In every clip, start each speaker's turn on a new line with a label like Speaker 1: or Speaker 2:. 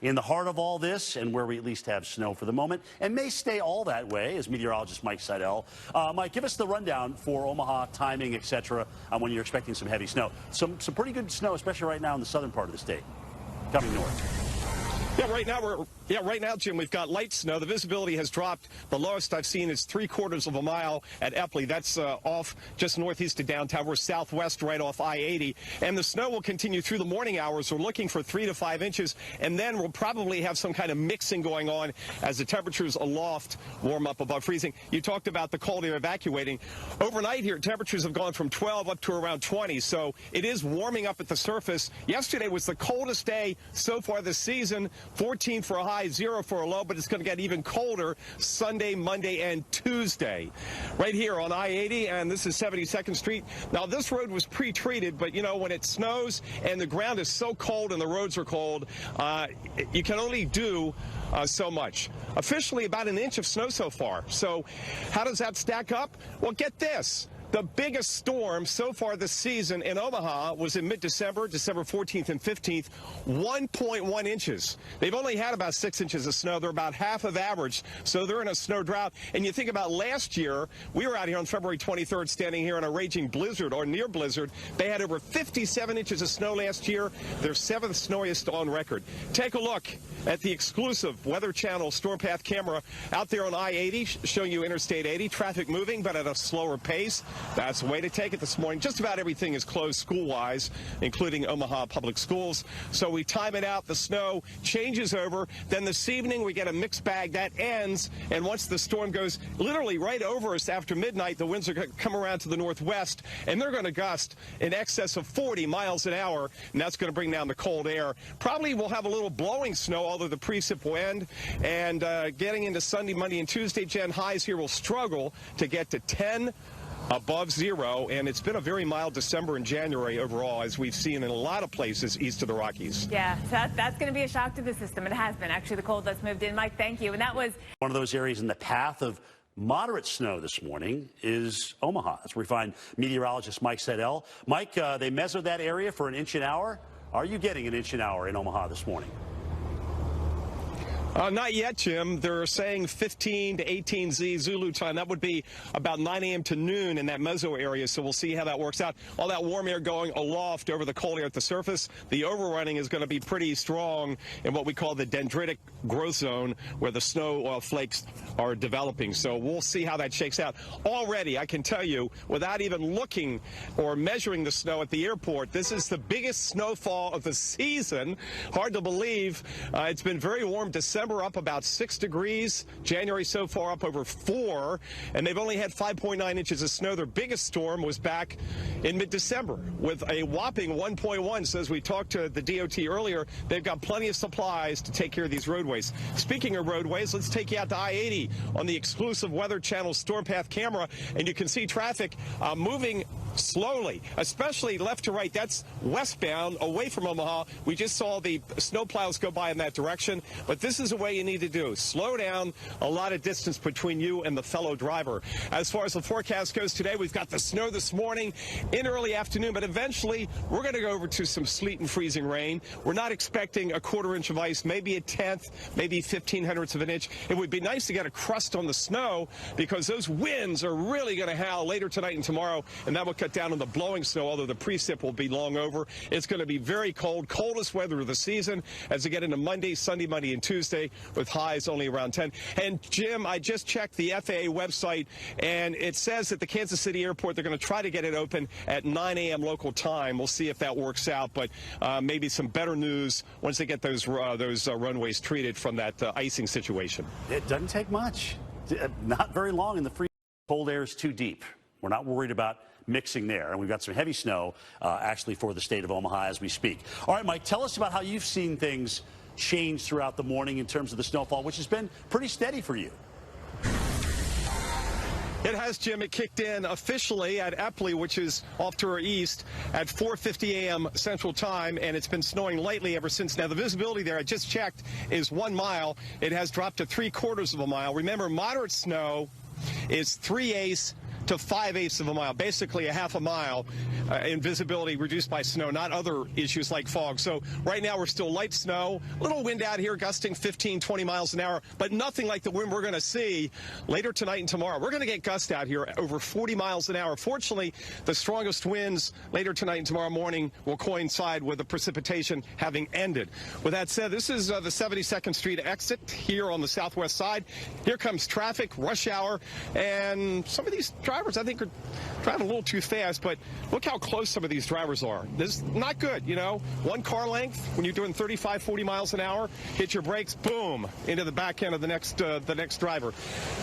Speaker 1: in the heart of all this and where we at least have snow for the moment and may stay all that way is meteorologist Mike Seidel. Mike, give us the rundown for Omaha, timing, etc. When you're expecting some heavy snow. Some pretty good snow, especially right now in the southern part of the state, coming north.
Speaker 2: Yeah, right now, Jim, we've got light snow. The visibility has dropped. The lowest I've seen is 3/4 of a mile at Epley. That's off just northeast of downtown. We're southwest right off I-80. And the snow will continue through the morning hours. We're looking for 3 to 5 inches. And then we'll probably have some kind of mixing going on as the temperatures aloft warm up above freezing. You talked about the cold air evacuating. Overnight here, temperatures have gone from 12 up to around 20. So it is warming up at the surface. Yesterday was the coldest day so far this season. 14 for a high, 0 for a low, but it's going to get even colder Sunday, Monday, and Tuesday. Right here on I-80, and this is 72nd Street. Now, this road was pre-treated, but, you know, when it snows and the ground is so cold and the roads are cold, you can only do so much. Officially, about an inch of snow so far. So how does that stack up? Well, get this. The biggest storm so far this season in Omaha was in mid-December, December 14th and 15th, 1.1 inches. They've only had about 6 inches of snow. They're about half of average, so they're in a snow drought. And you think about last year, we were out here on February 23rd standing here in a raging blizzard or near blizzard. They had over 57 inches of snow last year, their 7th snowiest on record. Take a look at the exclusive Weather Channel storm path camera out there on I-80, showing you Interstate 80, traffic moving, but at a slower pace. That's the way to take it this morning. Just about everything is closed school-wise, including Omaha Public Schools. So we time it out. The snow changes over. Then this evening we get a mixed bag. That ends. And once the storm goes literally right over us after midnight, the winds are going to come around to the northwest, and they're going to gust in excess of 40 miles an hour, and that's going to bring down the cold air. Probably we'll have a little blowing snow, although the precip will end. And getting into Sunday, Monday, and Tuesday, Jen, highs here will struggle to get to 10 above 0, and it's been a very mild December and January overall, as we've seen in a lot of places east of the Rockies.
Speaker 3: Yeah, so that's going to be a shock to the system. It has been, actually, the cold that's moved in. Mike, thank you. And that was
Speaker 1: one of those areas in the path of moderate snow this morning is Omaha. That's where we find meteorologist Mike Seidel. Mike, they measured that area for an inch an hour. Are you getting an inch an hour in Omaha this morning?
Speaker 2: Not yet, Jim. They're saying 15 to 18 Zulu time. That would be about 9 a.m. to noon in that meso area, so we'll see how that works out. All that warm air going aloft over the cold air at the surface. The overrunning is going to be pretty strong in what we call the dendritic growth zone, where the snow flakes are developing. So we'll see how that shakes out. Already, I can tell you, without even looking or measuring the snow at the airport, this is the biggest snowfall of the season. Hard to believe. It's been very warm. December up about 6 degrees. January so far up over 4, and they've only had 5.9 inches of snow. Their biggest storm was back in mid-December with a whopping 1.1. So as we talked to the DOT earlier, they've got plenty of supplies to take care of these roadways. Speaking of roadways, let's take you out to I-80 on the exclusive Weather Channel storm path camera, and you can see traffic moving slowly, especially left to right. That's westbound away from Omaha. We just saw the snowplows go by in that direction, but this is the way you need to do. Slow down, a lot of distance between you and the fellow driver. As far as the forecast goes today, we've got the snow this morning in early afternoon, but eventually we're going to go over to some sleet and freezing rain. We're not expecting a 1/4 inch of ice, maybe a 1/10, maybe 1/1500ths of an inch. It would be nice to get a crust on the snow because those winds are really going to howl later tonight and tomorrow, and that will cut down on the blowing snow, although the precip will be long over. It's going to be very cold, coldest weather of the season as we get into Monday, Sunday, Monday, and Tuesday with highs only around 10. And Jim, I just checked the FAA website, and it says at the Kansas City airport they're going to try to get it open at 9 a.m. local time. We'll see if that works out, but maybe some better news once they get those runways treated from that icing situation.
Speaker 1: It doesn't take much. Not very long, and the free cold air is too deep. We're not worried about mixing there, and we've got some heavy snow actually for the state of Omaha as we speak. All right, Mike, tell us about how you've seen things change throughout the morning in terms of the snowfall, which has been pretty steady for you.
Speaker 2: It has, Jim. It kicked in officially at Epley, which is off to our east, at 4:50 a.m. Central Time, and it's been snowing lightly ever since. Now, the visibility there, I just checked, is 1 mile. It has dropped to 3/4 of a mile. Remember, moderate snow is 3/8 to to 5/8 of a mile, basically a half a mile in visibility reduced by snow, not other issues like fog. So right now we're still light snow, little wind out here gusting 15, 20 miles an hour, but nothing like the wind we're going to see later tonight and tomorrow. We're going to get gusts out here over 40 miles an hour. Fortunately, the strongest winds later tonight and tomorrow morning will coincide with the precipitation having ended. With that said, this is the 72nd Street exit here on the southwest side. Here comes traffic, rush hour, and some of these drivers I think are driving a little too fast, but look how close some of these drivers are. This is not good, you know. One car length when you're doing 35, 40 miles an hour, hit your brakes, boom, into the back end of the next driver.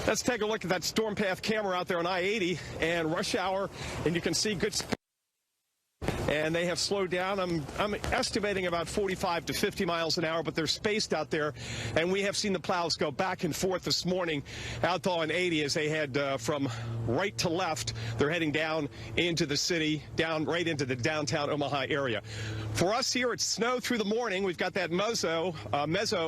Speaker 2: Let's take a look at that storm path camera out there on I-80 and rush hour, and you can see good speed. And they have slowed down. I'm estimating about 45 to 50 miles an hour, but they're spaced out there. And we have seen the plows go back and forth this morning out on 80 as they head from right to left. They're heading down into the city, down right into the downtown Omaha area. For us here, it's snow through the morning. We've got that mezzo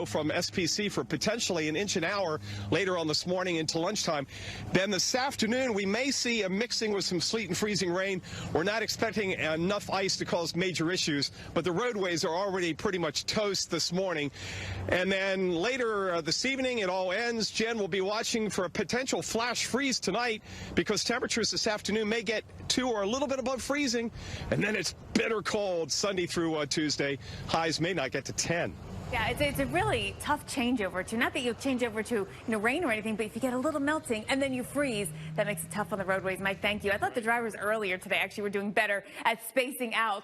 Speaker 2: from SPC for potentially an inch an hour later on this morning into lunchtime. Then this afternoon, we may see a mixing with some sleet and freezing rain. We're not expecting enough ice to cause major issues, but the roadways are already pretty much toast this morning. And then later this evening, it all ends. Jen will be watching for a potential flash freeze tonight because temperatures this afternoon may get 2 or a little bit above freezing, and then it's bitter cold Sunday through Tuesday. Highs may not get to 10.
Speaker 3: Yeah, it's a really tough changeover to, not that you'll change over to rain or anything, but if you get a little melting and then you freeze, that makes it tough on the roadways. Mike, thank you. I thought the drivers earlier today actually were doing better at spacing out.